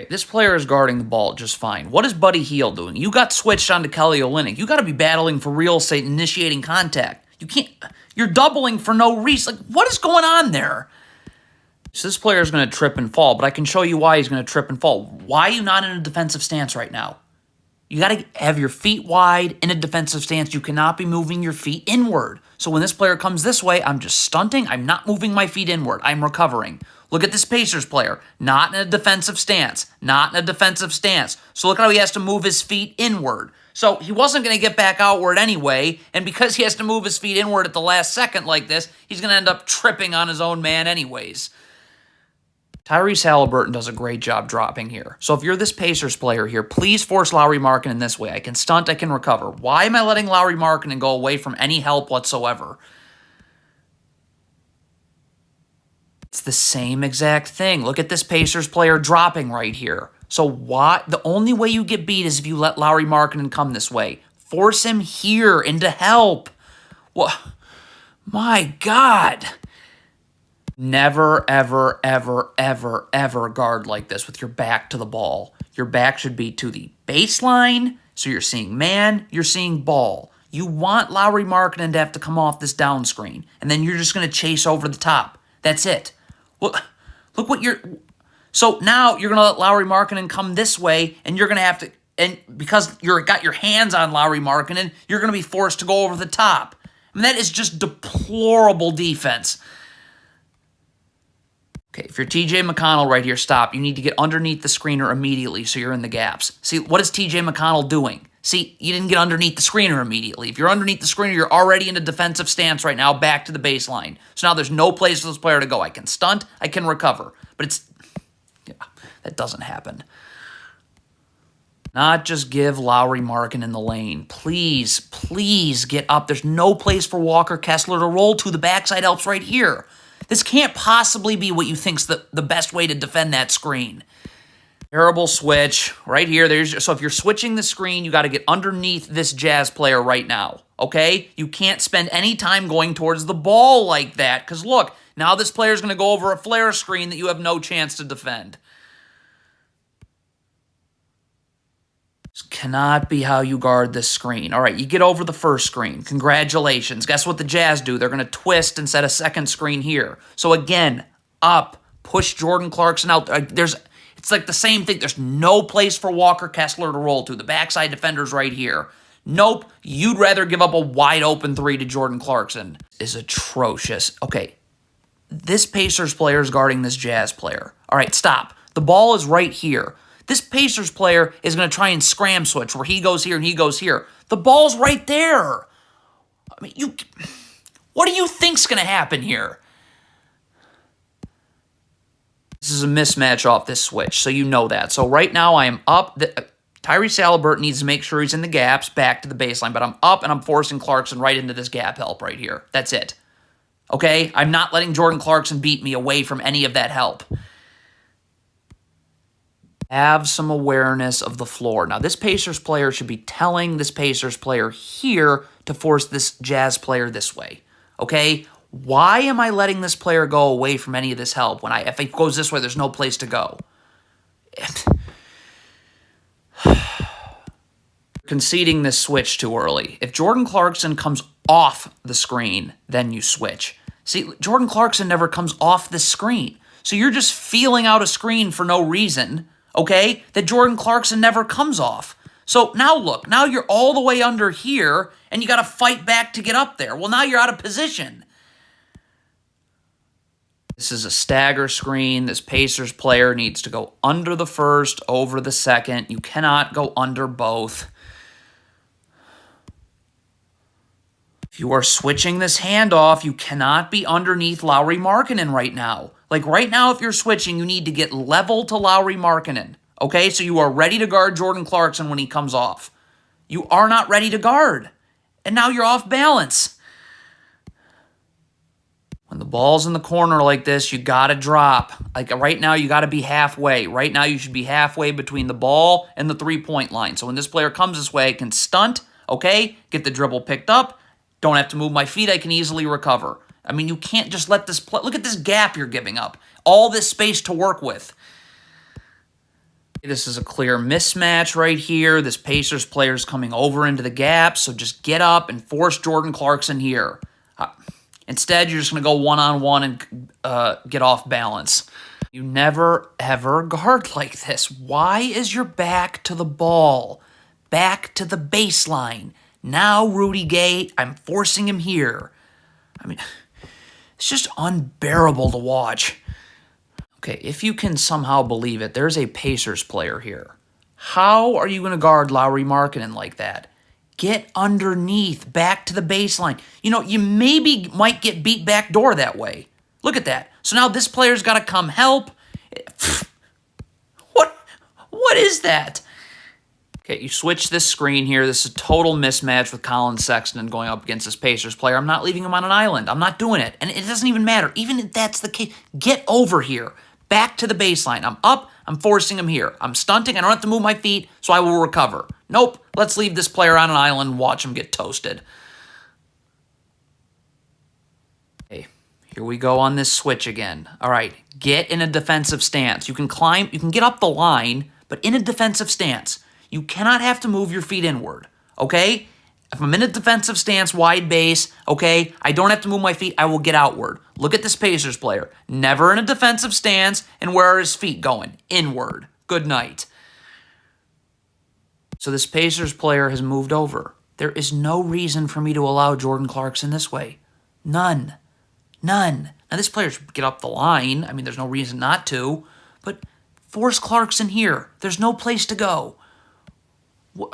this player is guarding the ball just fine. What is Buddy Hield doing? You got switched onto Kelly Olynyk. You got to be battling for real estate and initiating contact. You can't. You're doubling for no reason. Like, what is going on there? So this player is going to trip and fall, but I can show you why he's going to trip and fall. Why are you not in a defensive stance right now? You got to have your feet wide in a defensive stance. You cannot be moving your feet inward. So when this player comes this way, I'm just stunting. I'm not moving my feet inward. I'm recovering. Look at this Pacers player. Not in a defensive stance. Not in a defensive stance. So look how he has to move his feet inward. So he wasn't going to get back outward anyway, and because he has to move his feet inward at the last second like this, he's going to end up tripping on his own man anyways. Tyrese Halliburton does a great job dropping here. So if you're this Pacers player here, please force Lauri Markkanen this way. I can stunt, I can recover. Why am I letting Lauri Markkanen go away from any help whatsoever? It's the same exact thing. Look at this Pacers player dropping right here. So why? The only way you get beat is if you let Lauri Markkanen come this way. Force him here into help. Well, my God. Never, ever, ever, ever, ever guard like this with your back to the ball. Your back should be to the baseline, so you're seeing man, you're seeing ball. You want Lauri Markkanen to have to come off this down screen, and then you're just going to chase over the top. That's it. Well, look what you're... So now you're going to let Lauri Markkanen come this way, and you're going to have to... And because you're got your hands on Lauri Markkanen, you're going to be forced to go over the top. I mean, that is just deplorable defense. Okay, if you're TJ McConnell right here, stop. You need to get underneath the screener immediately so you're in the gaps. See, what is TJ McConnell doing? See, you didn't get underneath the screener immediately. If you're underneath the screener, you're already in a defensive stance right now, back to the baseline. So now there's no place for this player to go. I can stunt, I can recover. But that doesn't happen. Not just give Lauri Markkanen in the lane. Please, please get up. There's no place for Walker Kessler to roll to. The backside helps right here. This can't possibly be what you think's the best way to defend that screen. Terrible switch right here. So if you're switching the screen, you got to get underneath this Jazz player right now, okay? You can't spend any time going towards the ball like that because, look, now this player's going to go over a flare screen that you have no chance to defend. This cannot be how you guard this screen. All right, you get over the first screen. Congratulations. Guess what the Jazz do? They're going to twist and set a second screen here. So again, up, push Jordan Clarkson out. It's like the same thing. There's no place for Walker Kessler to roll to. The backside defender's right here. Nope, you'd rather give up a wide open three to Jordan Clarkson. Is atrocious. Okay, this Pacers player is guarding this Jazz player. All right, stop. The ball is right here. This Pacers player is going to try and scram switch where he goes here and he goes here. The ball's right there. I mean, what do you think's going to happen here? This is a mismatch off this switch, so you know that. So right now I am up. Tyrese Halliburton needs to make sure he's in the gaps back to the baseline, but I'm up and I'm forcing Clarkson right into this gap help right here. That's it. Okay? I'm not letting Jordan Clarkson beat me away from any of that help. Have some awareness of the floor. Now, this Pacers player should be telling this Pacers player here to force this Jazz player this way. Okay? Why am I letting this player go away from any of this help when if it goes this way, there's no place to go? Conceding this switch too early. If Jordan Clarkson comes off the screen, then you switch. See, Jordan Clarkson never comes off the screen. So you're just feeling out a screen for no reason, okay, that Jordan Clarkson never comes off. So now look, now you're all the way under here, and you got to fight back to get up there. Well, now you're out of position. This is a stagger screen. This Pacers player needs to go under the first, over the second. You cannot go under both. If you are switching this handoff, you cannot be underneath Lauri Markkanen right now. Like right now, if you're switching, you need to get level to Lauri Markkanen. Okay, so you are ready to guard Jordan Clarkson when he comes off. You are not ready to guard. And now you're off balance. When the ball's in the corner like this, you got to drop. Like right now, you got to be halfway. Right now, you should be halfway between the ball and the three-point line. So when this player comes this way, I can stunt, okay, get the dribble picked up. Don't have to move my feet. I can easily recover. I mean, you can't just let this play. Look at this gap you're giving up. All this space to work with. This is a clear mismatch right here. This Pacers player is coming over into the gap, so just get up and force Jordan Clarkson here. Instead, you're just going to go one-on-one and get off balance. You never, ever guard like this. Why is your back to the ball? Back to the baseline. Now, Rudy Gay, I'm forcing him here. I mean, it's just unbearable to watch. Okay, if you can somehow believe it, there's a Pacers player here. How are you going to guard Lauri Markkanen like that? Get underneath, back to the baseline. You know, you maybe might get beat back door that way. Look at that. So now this player's got to come help. What is that? Okay, you switch this screen here. This is a total mismatch with Colin Sexton going up against this Pacers player. I'm not leaving him on an island. I'm not doing it. And it doesn't even matter. Even if that's the case, get over here. Back to the baseline. I'm up. I'm forcing him here. I'm stunting. I don't have to move my feet, so I will recover. Nope. Let's leave this player on an island and watch him get toasted. Okay, here we go on this switch again. All right, get in a defensive stance. You can climb. You can get up the line, but in a defensive stance. You cannot have to move your feet inward, okay? If I'm in a defensive stance, wide base, okay, I don't have to move my feet, I will get outward. Look at this Pacers player. Never in a defensive stance, and where are his feet going? Inward. Good night. So this Pacers player has moved over. There is no reason for me to allow Jordan Clarkson this way. None. None. Now this player should get up the line. I mean, there's no reason not to, but force Clarkson here. There's no place to go. What?